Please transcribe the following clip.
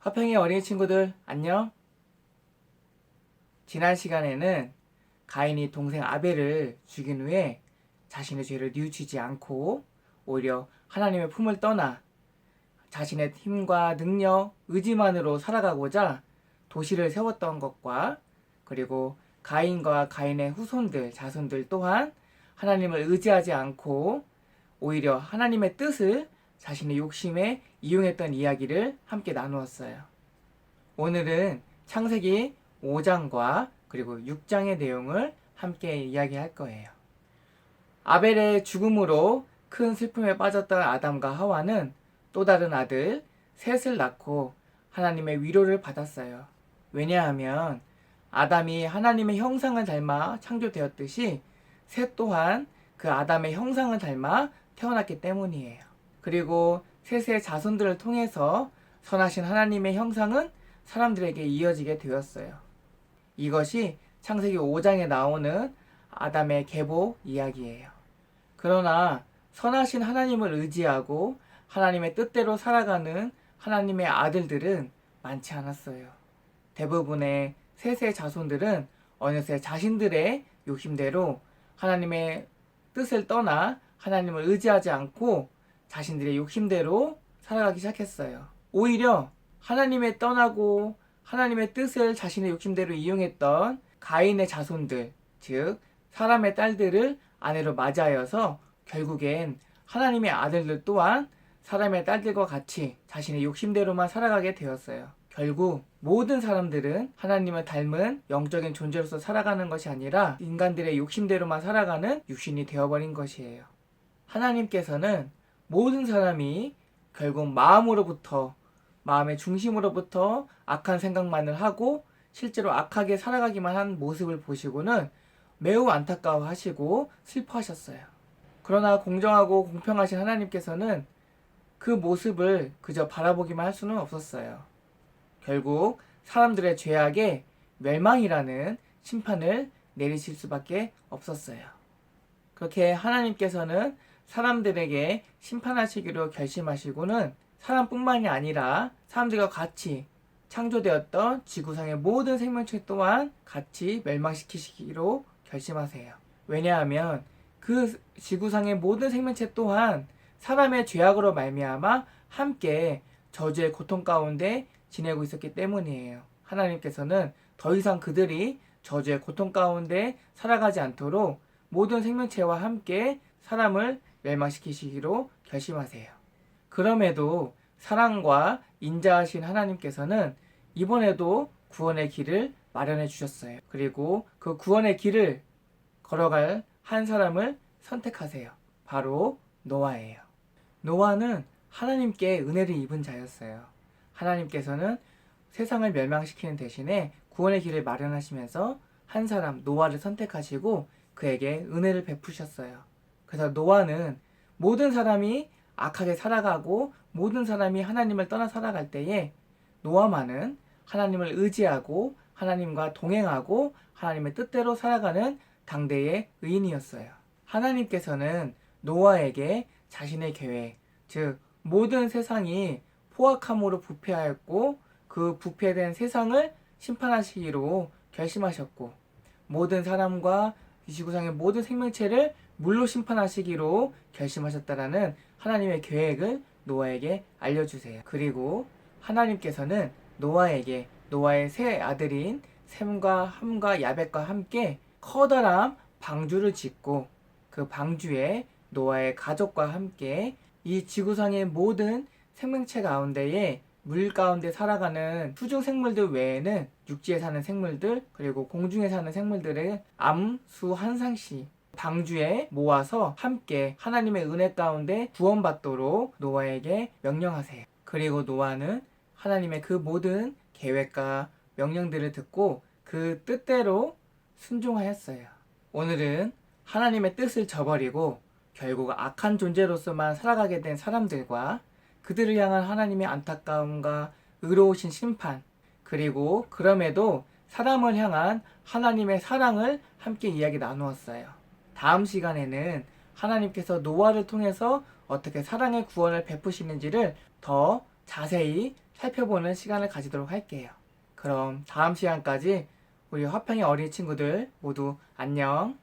화평의 어린이 친구들 안녕. 지난 시간에는 가인이 동생 아벨을 죽인 후에 자신의 죄를 뉘우치지 않고 오히려 하나님의 품을 떠나 자신의 힘과 능력, 의지만으로 살아가고자 도시를 세웠던 것과, 그리고 가인과 가인의 후손들, 자손들 또한 하나님을 의지하지 않고 오히려 하나님의 뜻을 자신의 욕심에 이용했던 이야기를 함께 나누었어요. 오늘은 창세기 5장과 그리고 6장의 내용을 함께 이야기할 거예요. 아벨의 죽음으로 큰 슬픔에 빠졌던 아담과 하와는 또 다른 아들 셋을 낳고 하나님의 위로를 받았어요. 왜냐하면 아담이 하나님의 형상을 닮아 창조되었듯이 셋 또한 그 아담의 형상을 닮아 태어났기 때문이에요. 그리고 셋의 자손들을 통해서 선하신 하나님의 형상은 사람들에게 이어지게 되었어요. 이것이 창세기 5장에 나오는 아담의 계보 이야기예요. 그러나 선하신 하나님을 의지하고 하나님의 뜻대로 살아가는 하나님의 아들들은 많지 않았어요. 대부분의 셋의 자손들은 어느새 자신들의 욕심대로 하나님의 뜻을 떠나 하나님을 의지하지 않고 자신들의 욕심대로 살아가기 시작했어요. 오히려 하나님의 떠나고 하나님의 뜻을 자신의 욕심대로 이용했던 가인의 자손들, 즉 사람의 딸들을 아내로 맞이하여서 결국엔 하나님의 아들들 또한 사람의 딸들과 같이 자신의 욕심대로만 살아가게 되었어요. 결국 모든 사람들은 하나님을 닮은 영적인 존재로서 살아가는 것이 아니라 인간들의 욕심대로만 살아가는 육신이 되어버린 것이에요. 하나님께서는 모든 사람이 결국 마음의 중심으로부터 악한 생각만을 하고 실제로 악하게 살아가기만 한 모습을 보시고는 매우 안타까워하시고 슬퍼하셨어요. 그러나 공정하고 공평하신 하나님께서는 그 모습을 그저 바라보기만 할 수는 없었어요. 결국 사람들의 죄악에 멸망이라는 심판을 내리실 수밖에 없었어요. 그렇게 하나님께서는 사람들에게 심판하시기로 결심하시고는 사람뿐만이 아니라 사람들과 같이 창조되었던 지구상의 모든 생명체 또한 같이 멸망시키시기로 결심하세요. 왜냐하면 그 지구상의 모든 생명체 또한 사람의 죄악으로 말미암아 함께 저주의 고통 가운데 지내고 있었기 때문이에요. 하나님께서는 더 이상 그들이 저주의 고통 가운데 살아가지 않도록 모든 생명체와 함께 사람을 멸망시키시기로 결심하세요. 그럼에도 사랑과 인자하신 하나님께서는 이번에도 구원의 길을 마련해 주셨어요. 그리고 그 구원의 길을 걸어갈 한 사람을 선택하세요. 바로 노아예요. 노아는 하나님께 은혜를 입은 자였어요. 하나님께서는 세상을 멸망시키는 대신에 구원의 길을 마련하시면서 한 사람 노아를 선택하시고 그에게 은혜를 베푸셨어요. 그래서 노아는 모든 사람이 악하게 살아가고 모든 사람이 하나님을 떠나 살아갈 때에 노아만은 하나님을 의지하고 하나님과 동행하고 하나님의 뜻대로 살아가는 당대의 의인이었어요. 하나님께서는 노아에게 자신의 계획, 즉 모든 세상이 포악함으로 부패하였고 그 부패된 세상을 심판하시기로 결심하셨고 모든 사람과 이 지구상의 모든 생명체를 물로 심판하시기로 결심하셨다라는 하나님의 계획을 노아에게 알려주세요. 그리고 하나님께서는 노아에게 노아의 세 아들인 셈과 함과 야벳과 함께 커다란 방주를 짓고 그 방주에 노아의 가족과 함께 이 지구상의 모든 생명체 가운데에 물 가운데 살아가는 수중 생물들 외에는 육지에 사는 생물들 그리고 공중에 사는 생물들을 암수 한 상씩 방주에 모아서 함께 하나님의 은혜 가운데 구원받도록 노아에게 명령하세요. 그리고 노아는 하나님의 그 모든 계획과 명령들을 듣고 그 뜻대로 순종하였어요. 오늘은 하나님의 뜻을 저버리고 결국 악한 존재로서만 살아가게 된 사람들과 그들을 향한 하나님의 안타까움과 의로우신 심판, 그리고 그럼에도 사람을 향한 하나님의 사랑을 함께 이야기 나누었어요. 다음 시간에는 하나님께서 노아를 통해서 어떻게 사랑의 구원을 베푸시는지를 더 자세히 살펴보는 시간을 가지도록 할게요. 그럼 다음 시간까지 우리 화평의 어린 친구들 모두 안녕.